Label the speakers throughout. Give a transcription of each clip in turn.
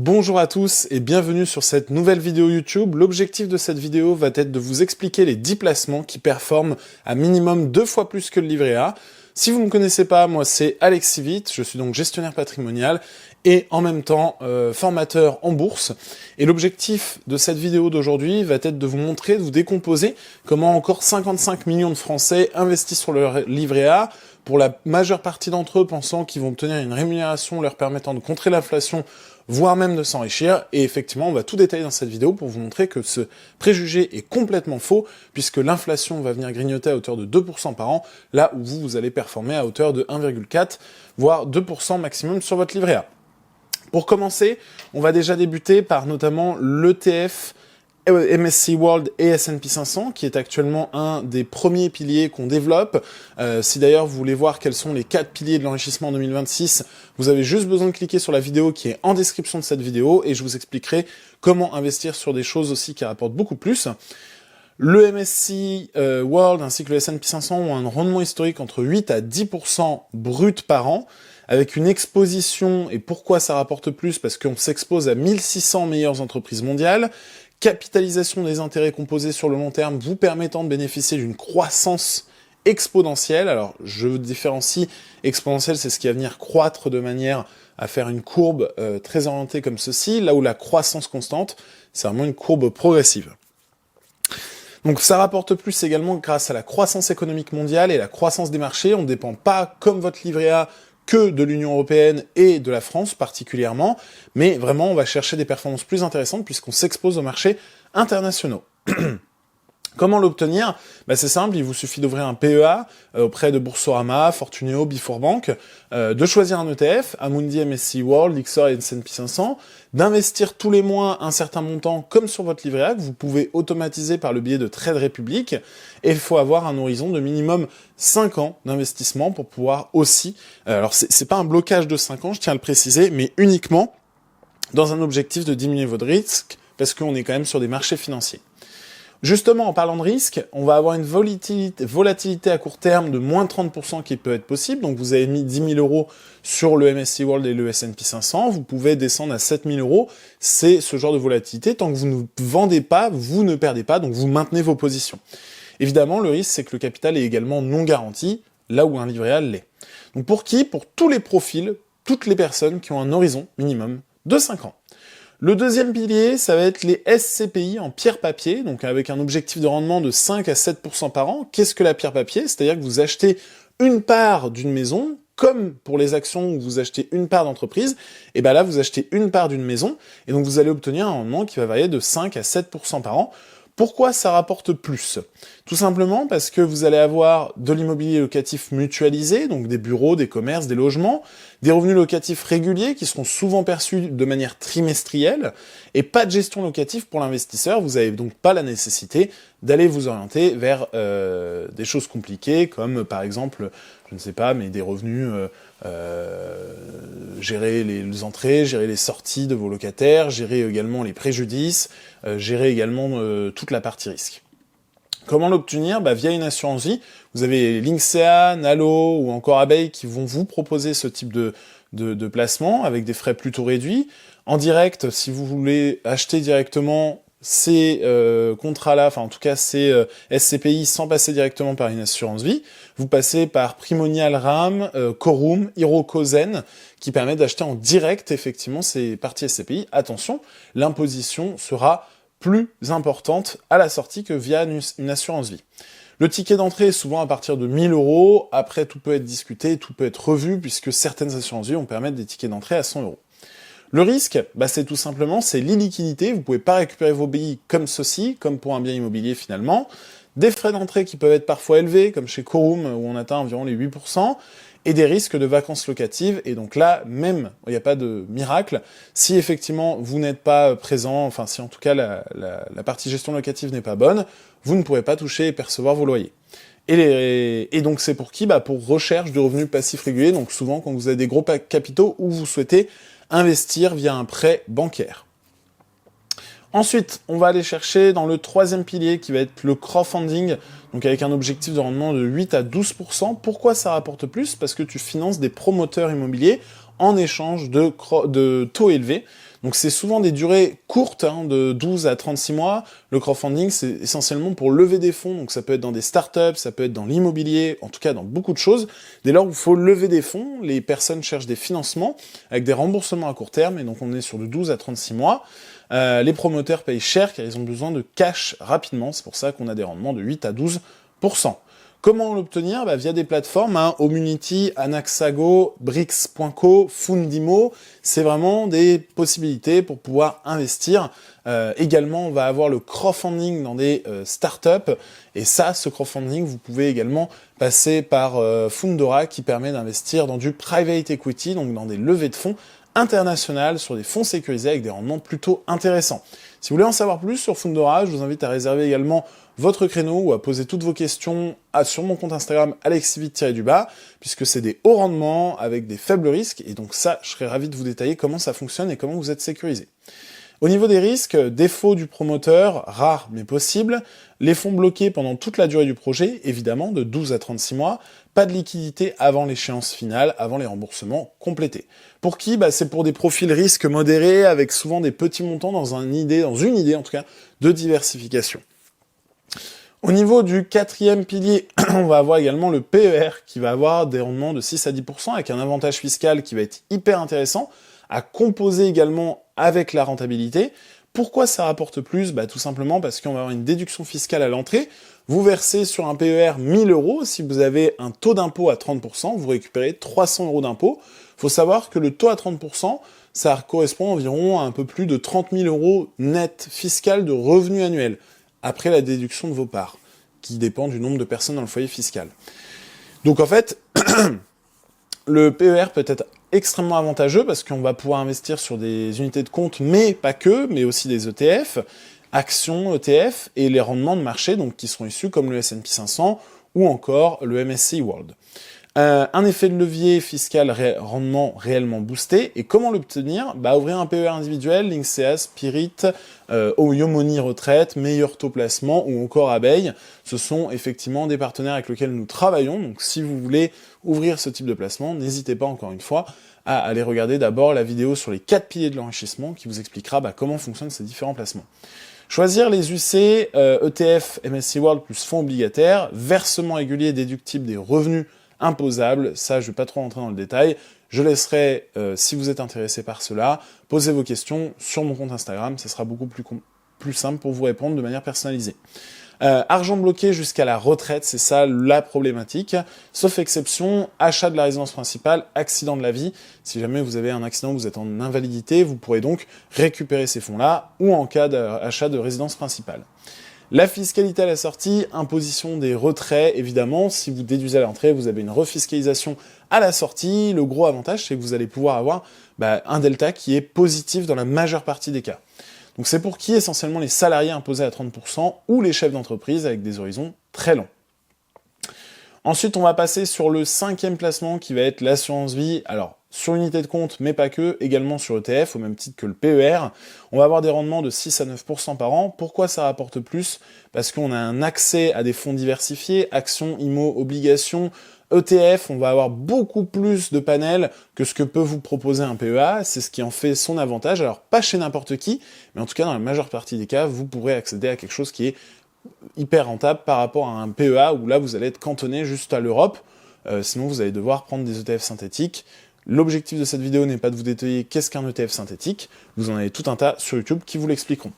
Speaker 1: Bonjour à tous et bienvenue sur cette nouvelle vidéo YouTube. L'objectif de cette vidéo va être de vous expliquer les 10 placements qui performent à minimum 2 fois plus que le livret A. Si vous ne me connaissez pas, moi c'est Alexis Witt, je suis donc gestionnaire patrimonial et en même temps formateur en bourse. Et l'objectif de cette vidéo d'aujourd'hui va être de vous montrer, de vous décomposer comment encore 55 millions de Français investissent sur leur livret A, pour la majeure partie d'entre eux pensant qu'ils vont obtenir une rémunération leur permettant de contrer l'inflation, voire même de s'enrichir, et effectivement, on va tout détailler dans cette vidéo pour vous montrer que ce préjugé est complètement faux, puisque l'inflation va venir grignoter à hauteur de 2% par an, là où vous allez performer à hauteur de 1,4, voire 2% maximum sur votre livret A. Pour commencer, on va déjà débuter par notamment l'ETF MSCI World et S&P 500, qui est actuellement un des premiers piliers qu'on développe. Si d'ailleurs vous voulez voir quels sont les 4 piliers de l'enrichissement en 2026, vous avez juste besoin de cliquer sur la vidéo qui est en description de cette vidéo, et je vous expliquerai comment investir sur des choses aussi qui rapportent beaucoup plus. Le MSCI World ainsi que le S&P 500 ont un rendement historique entre 8 à 10% brut par an, avec une exposition, et pourquoi ça rapporte plus? Parce qu'on s'expose à 1600 meilleures entreprises mondiales, capitalisation des intérêts composés sur le long terme vous permettant de bénéficier d'une croissance exponentielle. Alors, je différencie exponentielle, c'est ce qui va venir croître de manière à faire une courbe très orientée comme ceci, là où la croissance constante, c'est vraiment une courbe progressive. Donc ça rapporte plus également grâce à la croissance économique mondiale et la croissance des marchés. On ne dépend pas, comme votre livret A, que de l'Union européenne et de la France particulièrement, mais vraiment on va chercher des performances plus intéressantes puisqu'on s'expose aux marchés internationaux. Comment l'obtenir? C'est simple, il vous suffit d'ouvrir un PEA auprès de Boursorama, Fortuneo, Before Bank, de choisir un ETF, Amundi MSCI World, Lyxor et S&P 500, d'investir tous les mois un certain montant comme sur votre livret A, que vous pouvez automatiser par le biais de Trade Republic, et il faut avoir un horizon de minimum 5 ans d'investissement pour pouvoir aussi, alors c'est pas un blocage de 5 ans, je tiens à le préciser, mais uniquement dans un objectif de diminuer votre risque, parce qu'on est quand même sur des marchés financiers. Justement, en parlant de risque, on va avoir une volatilité à court terme de moins 30% qui peut être possible. Donc vous avez mis 10 000 € sur le MSCI World et le S&P 500, vous pouvez descendre à 7 000 €. C'est ce genre de volatilité. Tant que vous ne vendez pas, vous ne perdez pas, donc vous maintenez vos positions. Évidemment, le risque, c'est que le capital est également non garanti, là où un livret A l'est. Donc pour qui? Pour tous les profils, toutes les personnes qui ont un horizon minimum de 5 ans. Le deuxième pilier, ça va être les SCPI en pierre-papier, donc avec un objectif de rendement de 5 à 7% par an. Qu'est-ce que la pierre-papier? C'est-à-dire que vous achetez une part d'une maison, comme pour les actions où vous achetez une part d'entreprise, et ben là vous achetez une part d'une maison, et donc vous allez obtenir un rendement qui va varier de 5 à 7% par an. Pourquoi ça rapporte plus? Tout simplement parce que vous allez avoir de l'immobilier locatif mutualisé, donc des bureaux, des commerces, des logements, des revenus locatifs réguliers qui seront souvent perçus de manière trimestrielle, et pas de gestion locative pour l'investisseur. Vous n'avez donc pas la nécessité d'aller vous orienter vers des choses compliquées, comme par exemple, je ne sais pas, mais des revenus, gérer les entrées, gérer les sorties de vos locataires, gérer également les préjudices, gérer également toute la partie risque. Comment l'obtenir? Via une assurance vie. Vous avez Linksea, Nalo ou encore Abeille qui vont vous proposer ce type de placement avec des frais plutôt réduits. En direct, si vous voulez acheter directement ces contrats-là, enfin en tout cas ces SCPI sans passer directement par une assurance vie, vous passez par Primonial RAM, Corum, Hirokozen, qui permettent d'acheter en direct effectivement ces parties SCPI. Attention, l'imposition sera plus importante à la sortie que via une assurance vie. Le ticket d'entrée est souvent à partir de 1 000 €. Après, tout peut être discuté, tout peut être revu, puisque certaines assurances vie vont permettre des tickets d'entrée à 100 €. Le risque, c'est tout simplement, c'est l'illiquidité. Vous pouvez pas récupérer vos billes comme ceci, comme pour un bien immobilier finalement. Des frais d'entrée qui peuvent être parfois élevés, comme chez Corum, où on atteint environ les 8%. Et des risques de vacances locatives, et donc là, même, il n'y a pas de miracle, si effectivement vous n'êtes pas présent, enfin si en tout cas la partie gestion locative n'est pas bonne, vous ne pourrez pas toucher et percevoir vos loyers. Et donc c'est pour qui? Pour recherche de revenus passifs réguliers, donc souvent quand vous avez des gros capitaux où vous souhaitez investir via un prêt bancaire. Ensuite, on va aller chercher dans le troisième pilier qui va être le crowdfunding, donc avec un objectif de rendement de 8 à 12%. Pourquoi ça rapporte plus? Parce que tu finances des promoteurs immobiliers en échange de taux élevés. Donc c'est souvent des durées courtes, hein, de 12 à 36 mois. Le crowdfunding, c'est essentiellement pour lever des fonds, donc ça peut être dans des startups, ça peut être dans l'immobilier, en tout cas dans beaucoup de choses. Dès lors où il faut lever des fonds, les personnes cherchent des financements avec des remboursements à court terme, et donc on est sur de 12 à 36 mois. Les promoteurs payent cher car ils ont besoin de cash rapidement, c'est pour ça qu'on a des rendements de 8 à 12%. Comment l'obtenir? Via des plateformes, hein, Omunity, Anaxago, Brix.co, Fundimo, c'est vraiment des possibilités pour pouvoir investir. Également, on va avoir le crowdfunding dans des startups, et ça, ce crowdfunding, vous pouvez également passer par Fundora, qui permet d'investir dans du private equity, donc dans des levées de fonds internationales sur des fonds sécurisés avec des rendements plutôt intéressants. Si vous voulez en savoir plus sur Fundora, je vous invite à réserver également votre créneau ou à poser toutes vos questions sur mon compte Instagram alexivit-du-bas, puisque c'est des hauts rendements avec des faibles risques, et donc ça, je serais ravi de vous détailler comment ça fonctionne et comment vous êtes sécurisé. Au niveau des risques, défaut du promoteur, rare mais possible, les fonds bloqués pendant toute la durée du projet, évidemment, de 12 à 36 mois, pas de liquidité avant l'échéance finale, avant les remboursements complétés. Pour qui? C'est pour des profils risques modérés, avec souvent des petits montants dans une idée en tout cas, de diversification. Au niveau du quatrième pilier, on va avoir également le PER, qui va avoir des rendements de 6 à 10%, avec un avantage fiscal qui va être hyper intéressant, à composer également avec la rentabilité. Pourquoi ça rapporte plus? Tout simplement parce qu'on va avoir une déduction fiscale à l'entrée. Vous versez sur un PER 1000 €, si vous avez un taux d'impôt à 30%, vous récupérez 300 € d'impôt. Il faut savoir que le taux à 30%, ça correspond environ à un peu plus de 30 000 € net fiscal de revenus annuels, après la déduction de vos parts, qui dépend du nombre de personnes dans le foyer fiscal. Donc en fait, le PER peut être extrêmement avantageux parce qu'on va pouvoir investir sur des unités de compte, mais pas que, mais aussi des ETF, actions, ETF, et les rendements de marché, donc qui sont issus comme le S&P 500 ou encore le MSCI World. Un effet de levier fiscal rendement réellement boosté. Et comment l'obtenir? Ouvrir un PER individuel, Linksea, Spirit, Yomoni Retraite, Meilleur Taux Placement ou encore Abeille. Ce sont effectivement des partenaires avec lesquels nous travaillons. Donc si vous voulez ouvrir ce type de placement, n'hésitez pas encore une fois à aller regarder d'abord la vidéo sur les 4 piliers de l'enrichissement qui vous expliquera comment fonctionnent ces différents placements. Choisir les UC, ETF, MSCI World plus fonds obligataires, versement régulier déductible des revenus imposable, ça je vais pas trop rentrer dans le détail, je laisserai, si vous êtes intéressé par cela, poser vos questions sur mon compte Instagram, ça sera beaucoup plus simple pour vous répondre de manière personnalisée. Argent bloqué jusqu'à la retraite, c'est ça la problématique, sauf exception, achat de la résidence principale, accident de la vie, si jamais vous avez un accident, vous êtes en invalidité, vous pourrez donc récupérer ces fonds-là, ou en cas d'achat de résidence principale. La fiscalité à la sortie, imposition des retraits, évidemment, si vous déduisez à l'entrée, vous avez une refiscalisation à la sortie. Le gros avantage, c'est que vous allez pouvoir avoir un delta qui est positif dans la majeure partie des cas. Donc c'est pour qui essentiellement les salariés imposés à 30% ou les chefs d'entreprise avec des horizons très longs. Ensuite, on va passer sur le 5e placement qui va être l'assurance vie. Alors, sur unité de compte, mais pas que, également sur ETF, au même titre que le PER. On va avoir des rendements de 6 à 9% par an. Pourquoi ça rapporte plus? Parce qu'on a un accès à des fonds diversifiés, actions, IMO, obligations, ETF, on va avoir beaucoup plus de panels que ce que peut vous proposer un PEA, c'est ce qui en fait son avantage. Alors, pas chez n'importe qui, mais en tout cas, dans la majeure partie des cas, vous pourrez accéder à quelque chose qui est hyper rentable par rapport à un PEA où là, vous allez être cantonné juste à l'Europe. Sinon, vous allez devoir prendre des ETF synthétiques. L'objectif de cette vidéo n'est pas de vous détailler qu'est-ce qu'un ETF synthétique, vous en avez tout un tas sur YouTube qui vous l'expliqueront.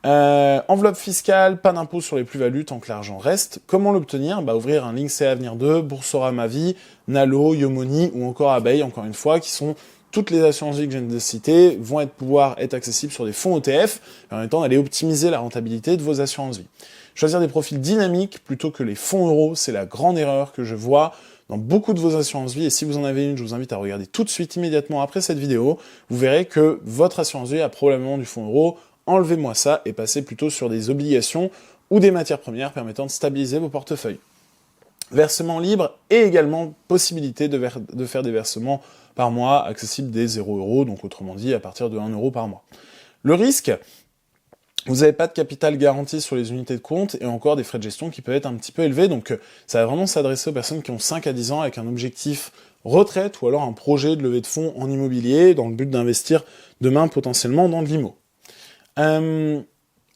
Speaker 1: Enveloppe fiscale, pas d'impôt sur les plus-values tant que l'argent reste. Comment l'obtenir? Ouvrir un Linksea Avenir 2, Boursorama Vie, Nalo, Yomoni ou encore Abeille, encore une fois, qui sont toutes les assurances vie que je viens de citer, vont pouvoir être accessibles sur des fonds ETF, en même temps d'aller optimiser la rentabilité de vos assurances vie. Choisir des profils dynamiques plutôt que les fonds euros, c'est la grande erreur que je vois dans beaucoup de vos assurances vie, et si vous en avez une, je vous invite à regarder tout de suite, immédiatement après cette vidéo, vous verrez que votre assurance vie a probablement du fonds euro, enlevez-moi ça et passez plutôt sur des obligations ou des matières premières permettant de stabiliser vos portefeuilles. Versement libre et également possibilité de faire des versements par mois accessibles des 0 €, donc autrement dit à partir de 1 € par mois. Le risque, vous n'avez pas de capital garanti sur les unités de compte et encore des frais de gestion qui peuvent être un petit peu élevés, donc ça va vraiment s'adresser aux personnes qui ont 5 à 10 ans avec un objectif retraite ou alors un projet de levée de fonds en immobilier dans le but d'investir demain potentiellement dans de l'IMO.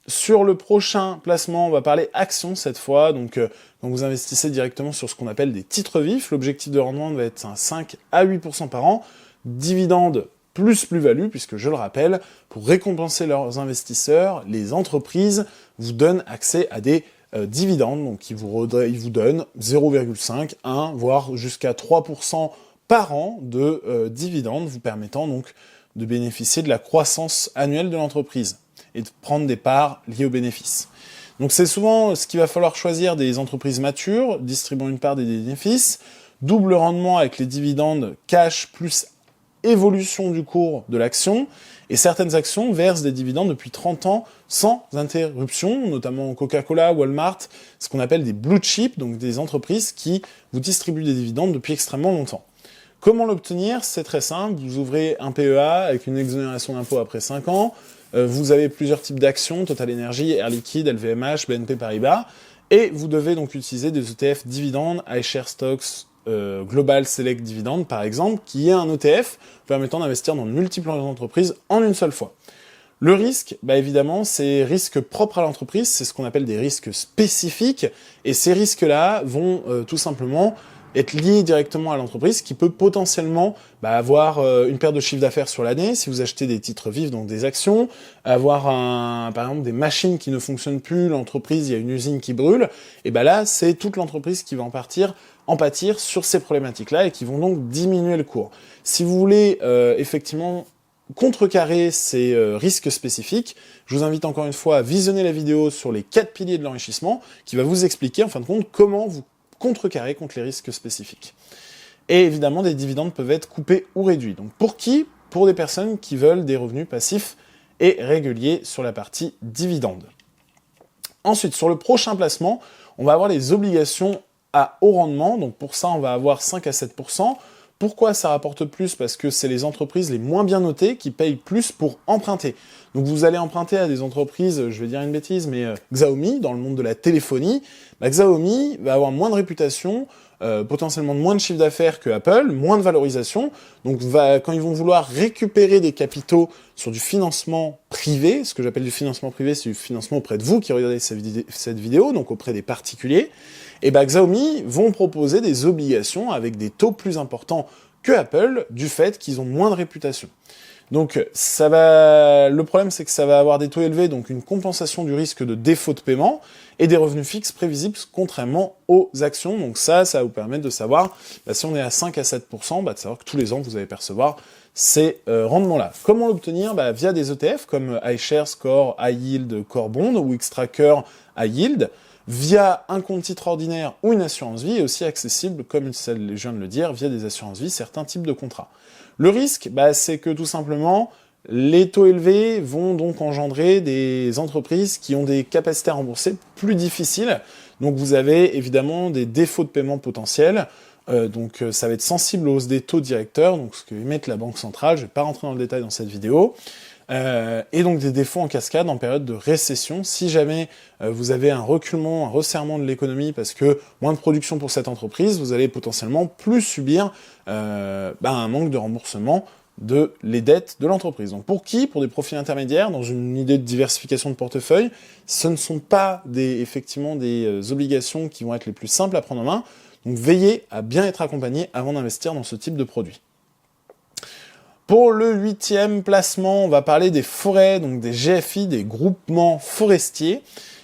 Speaker 1: Sur le prochain placement, on va parler actions cette fois. Donc, quand vous investissez directement sur ce qu'on appelle des titres vifs, l'objectif de rendement va être un 5 à 8% par an. Dividendes plus plus-value, puisque je le rappelle, pour récompenser leurs investisseurs, les entreprises vous donnent accès à des dividendes. Donc, ils vous donnent 0,5, 1, voire jusqu'à 3% par an de dividendes, vous permettant donc de bénéficier de la croissance annuelle de l'entreprise et de prendre des parts liées aux bénéfices. Donc c'est souvent ce qu'il va falloir choisir des entreprises matures, distribuant une part des bénéfices, double rendement avec les dividendes cash plus évolution du cours de l'action, et certaines actions versent des dividendes depuis 30 ans sans interruption, notamment Coca-Cola, Walmart, ce qu'on appelle des blue chips, donc des entreprises qui vous distribuent des dividendes depuis extrêmement longtemps. Comment l'obtenir? C'est très simple, vous ouvrez un PEA avec une exonération d'impôt après 5 ans, vous avez plusieurs types d'actions, Total Energy, Air Liquide, LVMH, BNP Paribas, et vous devez donc utiliser des ETF dividendes, iShares Stocks, Global Select Dividend par exemple, qui est un ETF permettant d'investir dans de multiples entreprises en une seule fois. Le risque, évidemment, c'est risques propres à l'entreprise, c'est ce qu'on appelle des risques spécifiques, et ces risques-là vont tout simplement être lié directement à l'entreprise, qui peut potentiellement avoir une perte de chiffre d'affaires sur l'année, si vous achetez des titres vifs, donc des actions, avoir par exemple des machines qui ne fonctionnent plus, l'entreprise, il y a une usine qui brûle, et là, c'est toute l'entreprise qui va en pâtir sur ces problématiques-là, et qui vont donc diminuer le cours. Si vous voulez effectivement contrecarrer ces risques spécifiques, je vous invite encore une fois à visionner la vidéo sur les 4 piliers de l'enrichissement, qui va vous expliquer en fin de compte comment vous contrecarrer contre les risques spécifiques. Et évidemment, des dividendes peuvent être coupés ou réduits. Donc pour qui? Pour des personnes qui veulent des revenus passifs et réguliers sur la partie dividendes. Ensuite, sur le prochain placement, on va avoir les obligations à haut rendement. Donc pour ça, on va avoir 5 à 7%. Pourquoi ça rapporte plus? Parce que c'est les entreprises les moins bien notées qui payent plus pour emprunter. Donc vous allez emprunter à des entreprises, je vais dire une bêtise, mais Xiaomi, dans le monde de la téléphonie, Xiaomi va avoir moins de réputation, potentiellement moins de chiffre d'affaires que Apple, moins de valorisation. Donc quand ils vont vouloir récupérer des capitaux sur du financement privé, ce que j'appelle du financement privé, c'est du financement auprès de vous qui regardez cette vidéo, donc auprès des particuliers, et Xiaomi vont proposer des obligations avec des taux plus importants que Apple, du fait qu'ils ont moins de réputation. Donc le problème c'est que ça va avoir des taux élevés, donc une compensation du risque de défaut de paiement, et des revenus fixes prévisibles contrairement aux actions. Donc ça va vous permettre de savoir, si on est à 5 à 7%, de savoir que tous les ans vous allez percevoir ces rendements-là. Comment l'obtenir? Via des ETF comme iShares Core High Yield Core Bond ou Xtracker High Yield, via un compte titre ordinaire ou une assurance vie, et aussi accessible, comme je viens de le dire, via des assurances vie, certains types de contrats. Le risque, c'est que tout simplement, les taux élevés vont donc engendrer des entreprises qui ont des capacités à rembourser plus difficiles. Donc vous avez évidemment des défauts de paiement potentiels. Donc ça va être sensible aux hausses des taux directeurs, donc ce que émet la Banque centrale. Je ne vais pas rentrer dans le détail dans cette vidéo. Et donc des défauts en cascade en période de récession. Si jamais vous avez un reculement, un resserrement de l'économie parce que moins de production pour cette entreprise, vous allez potentiellement plus subir un manque de remboursement de les dettes de l'entreprise. Donc pour qui? Pour des profils intermédiaires, dans une idée de diversification de portefeuille, ce ne sont pas effectivement des obligations qui vont être les plus simples à prendre en main. Donc veillez à bien être accompagné avant d'investir dans ce type de produit. Pour le 8e placement, on va parler des forêts, donc des GFI, des groupements forestiers.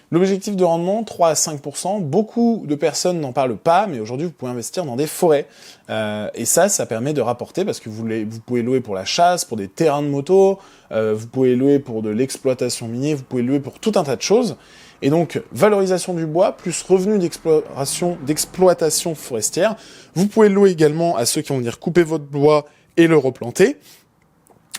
Speaker 1: L'objectif de rendement, 3 à 5%. Beaucoup de personnes n'en parlent pas, mais aujourd'hui, vous pouvez investir dans des forêts. Et ça permet de rapporter, parce que vous pouvez louer pour la chasse, pour des terrains de moto, vous pouvez louer pour de l'exploitation minière, vous pouvez louer pour tout un tas de choses. Et donc, valorisation du bois, plus revenus d'exploitation forestière. Vous pouvez louer également à ceux qui vont venir couper votre bois et le replanter.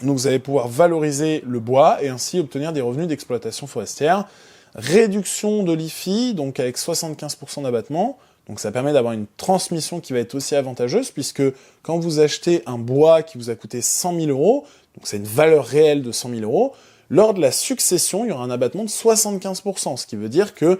Speaker 1: Donc vous allez pouvoir valoriser le bois et ainsi obtenir des revenus d'exploitation forestière. Réduction de l'IFI, donc avec 75% d'abattement. Donc ça permet d'avoir une transmission qui va être aussi avantageuse, puisque quand vous achetez un bois qui vous a coûté 100 000 €, donc c'est une valeur réelle de 100 000 €, lors de la succession, il y aura un abattement de 75%, ce qui veut dire que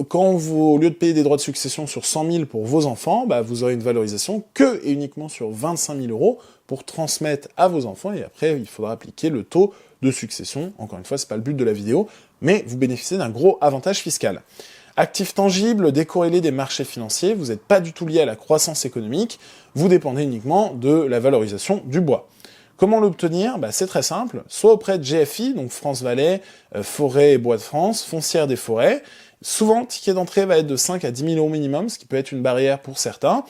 Speaker 1: quand vous, au lieu de payer des droits de succession sur 100 000 pour vos enfants, bah, vous aurez une valorisation que et uniquement sur 25 000 euros pour transmettre à vos enfants, et après, il faudra appliquer le taux de succession. Encore une fois, c'est pas le but de la vidéo, mais vous bénéficiez d'un gros avantage fiscal. Actifs tangibles, décorrélés des marchés financiers, vous n'êtes pas du tout lié à la croissance économique, vous dépendez uniquement de la valorisation du bois. Comment l'obtenir? Bah, c'est très simple, soit auprès de GFI, donc France Valais, Forêt et Bois de France, Foncière des Forêts. Souvent, le ticket d'entrée va être de 5 à 10 000 euros minimum, ce qui peut être une barrière pour certains,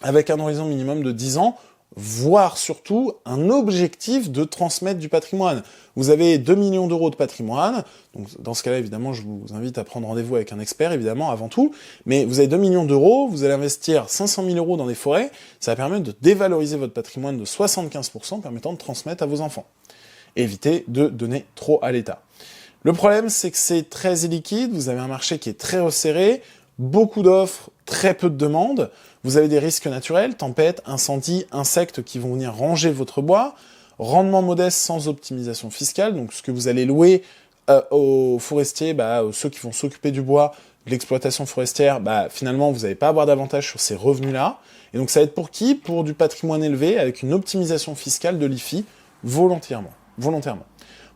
Speaker 1: avec un horizon minimum de 10 ans, voire surtout un objectif de transmettre du patrimoine. Vous avez 2 millions d'euros de patrimoine, donc dans ce cas-là, évidemment, je vous invite à prendre rendez-vous avec un expert, évidemment, avant tout, mais vous avez 2 millions d'euros, vous allez investir 500 000 euros dans des forêts, ça va permettre de dévaloriser votre patrimoine de 75%, permettant de transmettre à vos enfants. Et éviter de donner trop à l'État. Le problème, c'est que c'est très illiquide, vous avez un marché qui est très resserré, beaucoup d'offres, très peu de demandes, vous avez des risques naturels, tempêtes, incendies, insectes qui vont venir ranger votre bois, rendement modeste sans optimisation fiscale, donc ce que vous allez louer aux forestiers, ceux qui vont s'occuper du bois, de l'exploitation forestière, finalement vous n'allez pas avoir d'avantage sur ces revenus-là, et donc ça va être pour qui? Pour du patrimoine élevé, avec une optimisation fiscale de l'IFI, volontairement.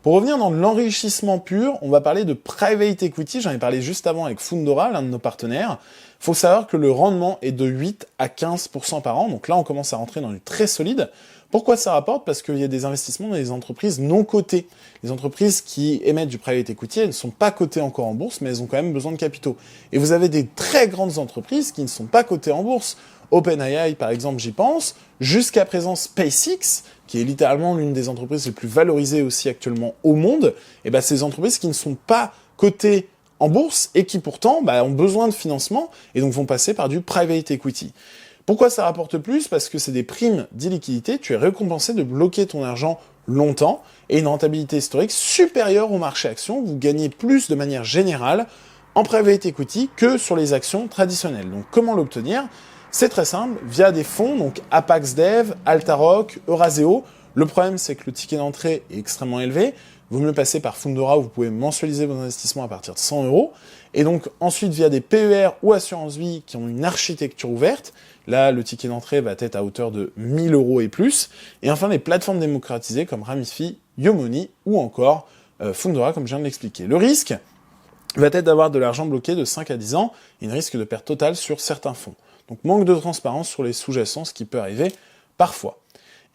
Speaker 1: Pour revenir dans l'enrichissement pur, on va parler de private equity, j'en ai parlé juste avant avec Fundora, l'un de nos partenaires. Il faut savoir que le rendement est de 8 à 15% par an, donc là on commence à rentrer dans du très solide. Pourquoi ça rapporte? Parce qu'il y a des investissements dans des entreprises non cotées. Les entreprises qui émettent du private equity, elles ne sont pas cotées encore en bourse, mais elles ont quand même besoin de capitaux. Et vous avez des très grandes entreprises qui ne sont pas cotées en bourse. OpenAI, par exemple, j'y pense. Jusqu'à présent, SpaceX, qui est littéralement l'une des entreprises les plus valorisées aussi actuellement au monde, et ces entreprises qui ne sont pas cotées en bourse et qui pourtant ont besoin de financement et donc vont passer par du private equity. Pourquoi ça rapporte plus? Parce que c'est des primes d'illiquidité, tu es récompensé de bloquer ton argent longtemps et une rentabilité historique supérieure au marché actions, vous gagnez plus de manière générale en private equity que sur les actions traditionnelles. Donc comment l'obtenir? C'est très simple, via des fonds, donc Apax Dev, Altaroc, Euraseo. Le problème, c'est que le ticket d'entrée est extrêmement élevé. Vaut mieux passer par Fundora où vous pouvez mensualiser vos investissements à partir de 100 euros. Et donc, ensuite, via des PER ou assurance vie qui ont une architecture ouverte. Là, le ticket d'entrée va être à hauteur de 1000 euros et plus. Et enfin, les plateformes démocratisées comme Ramifi, Yomoni ou encore Fundora, comme je viens de l'expliquer. Le risque va être d'avoir de l'argent bloqué de 5 à 10 ans et un risque de perte totale sur certains fonds. Donc manque de transparence sur les sous-jacents, ce qui peut arriver parfois.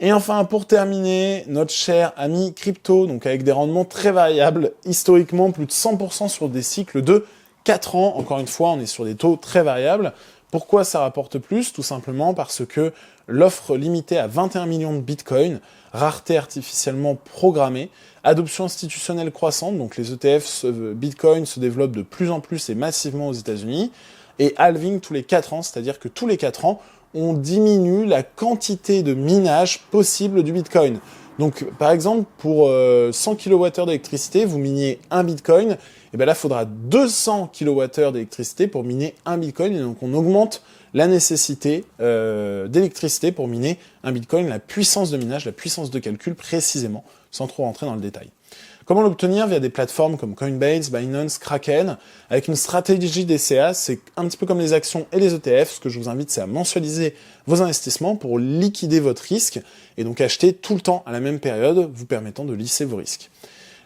Speaker 1: Et enfin, pour terminer, notre cher ami crypto, donc avec des rendements très variables, historiquement plus de 100% sur des cycles de 4 ans. Encore une fois, on est sur des taux très variables. Pourquoi ça rapporte plus? Tout simplement parce que l'offre limitée à 21 millions de bitcoins, rareté artificiellement programmée, adoption institutionnelle croissante, donc les ETF bitcoin se développent de plus en plus et massivement aux États-Unis, et halving tous les 4 ans, c'est-à-dire que tous les 4 ans, on diminue la quantité de minage possible du Bitcoin. Donc, par exemple, pour 100 kWh d'électricité, vous miniez un Bitcoin, et là, il faudra 200 kWh d'électricité pour miner un Bitcoin, et donc on augmente la nécessité d'électricité pour miner un Bitcoin, la puissance de minage, la puissance de calcul précisément, sans trop rentrer dans le détail. Comment l'obtenir? Via des plateformes comme Coinbase, Binance, Kraken, avec une stratégie DCA, c'est un petit peu comme les actions et les ETF. Ce que je vous invite, c'est à mensualiser vos investissements pour liquider votre risque et donc acheter tout le temps à la même période, vous permettant de lisser vos risques.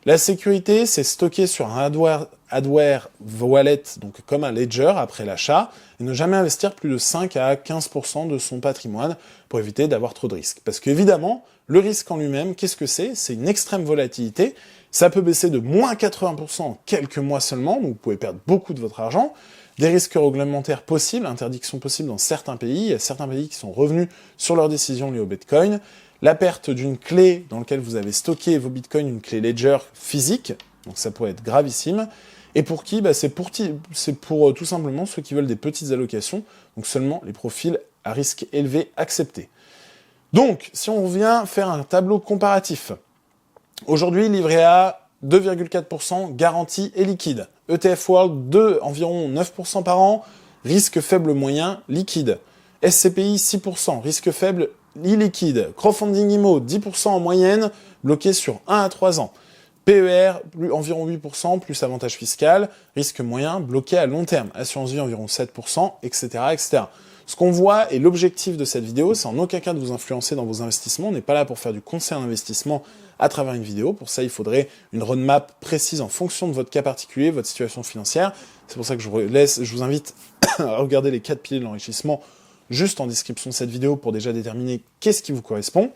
Speaker 1: La sécurité, c'est stocker sur un hardware wallet, donc comme un ledger après l'achat, et ne jamais investir plus de 5 à 15% de son patrimoine pour éviter d'avoir trop de risques. Parce qu'évidemment, le risque en lui-même, qu'est-ce que c'est? C'est une extrême volatilité. Ça peut baisser de moins 80% en quelques mois seulement, donc vous pouvez perdre beaucoup de votre argent. Des risques réglementaires possibles, interdictions possibles dans certains pays. Il y a certains pays qui sont revenus sur leurs décisions liées au Bitcoin. La perte d'une clé dans laquelle vous avez stocké vos bitcoins, une clé Ledger physique, donc ça pourrait être gravissime. Et pour qui? C'est pour tout simplement ceux qui veulent des petites allocations, donc seulement les profils à risque élevé acceptés. Donc, si on vient faire un tableau comparatif, aujourd'hui, livret A, 2,4% garanti et liquide. ETF World, environ 9% par an, risque faible moyen, liquide. SCPI, 6%, risque faible, illiquide. Crowdfunding IMO, 10% en moyenne, bloqué sur 1 à 3 ans. PER, environ 8%, plus avantage fiscal, risque moyen, bloqué à long terme, assurance vie environ 7%, etc., etc. Ce qu'on voit, et l'objectif de cette vidéo, c'est en aucun cas de vous influencer dans vos investissements. On n'est pas là pour faire du conseil en investissement à travers une vidéo. Pour ça, il faudrait une roadmap précise en fonction de votre cas particulier, votre situation financière. C'est pour ça que je vous invite à regarder les 4 piliers de l'enrichissement juste en description de cette vidéo pour déjà déterminer qu'est-ce qui vous correspond.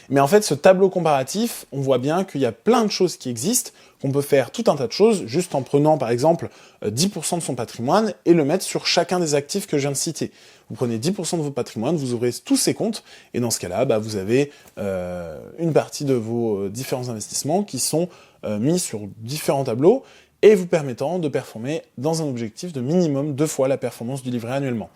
Speaker 1: Mais en fait, ce tableau comparatif, on voit bien qu'il y a plein de choses qui existent, qu'on peut faire tout un tas de choses, juste en prenant, par exemple, 10% de son patrimoine et le mettre sur chacun des actifs que je viens de citer. Vous prenez 10% de vos patrimoines, vous ouvrez tous ces comptes, et dans ce cas-là, vous avez une partie de vos différents investissements qui sont mis sur différents tableaux, et vous permettant de performer dans un objectif de minimum 2 fois la performance du livret annuellement.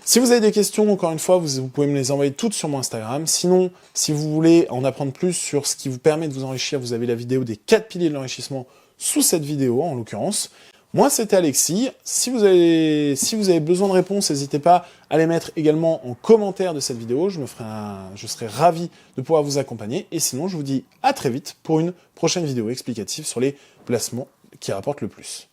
Speaker 1: Si vous avez des questions, encore une fois, vous pouvez me les envoyer toutes sur mon Instagram. Sinon, si vous voulez en apprendre plus sur ce qui vous permet de vous enrichir, vous avez la vidéo des 4 piliers de l'enrichissement sous cette vidéo, en l'occurrence. Moi, c'était Alexis. Si vous avez besoin de réponses, n'hésitez pas à les mettre également en commentaire de cette vidéo. Je serai ravi de pouvoir vous accompagner. Et sinon, je vous dis à très vite pour une prochaine vidéo explicative sur les placements qui rapportent le plus.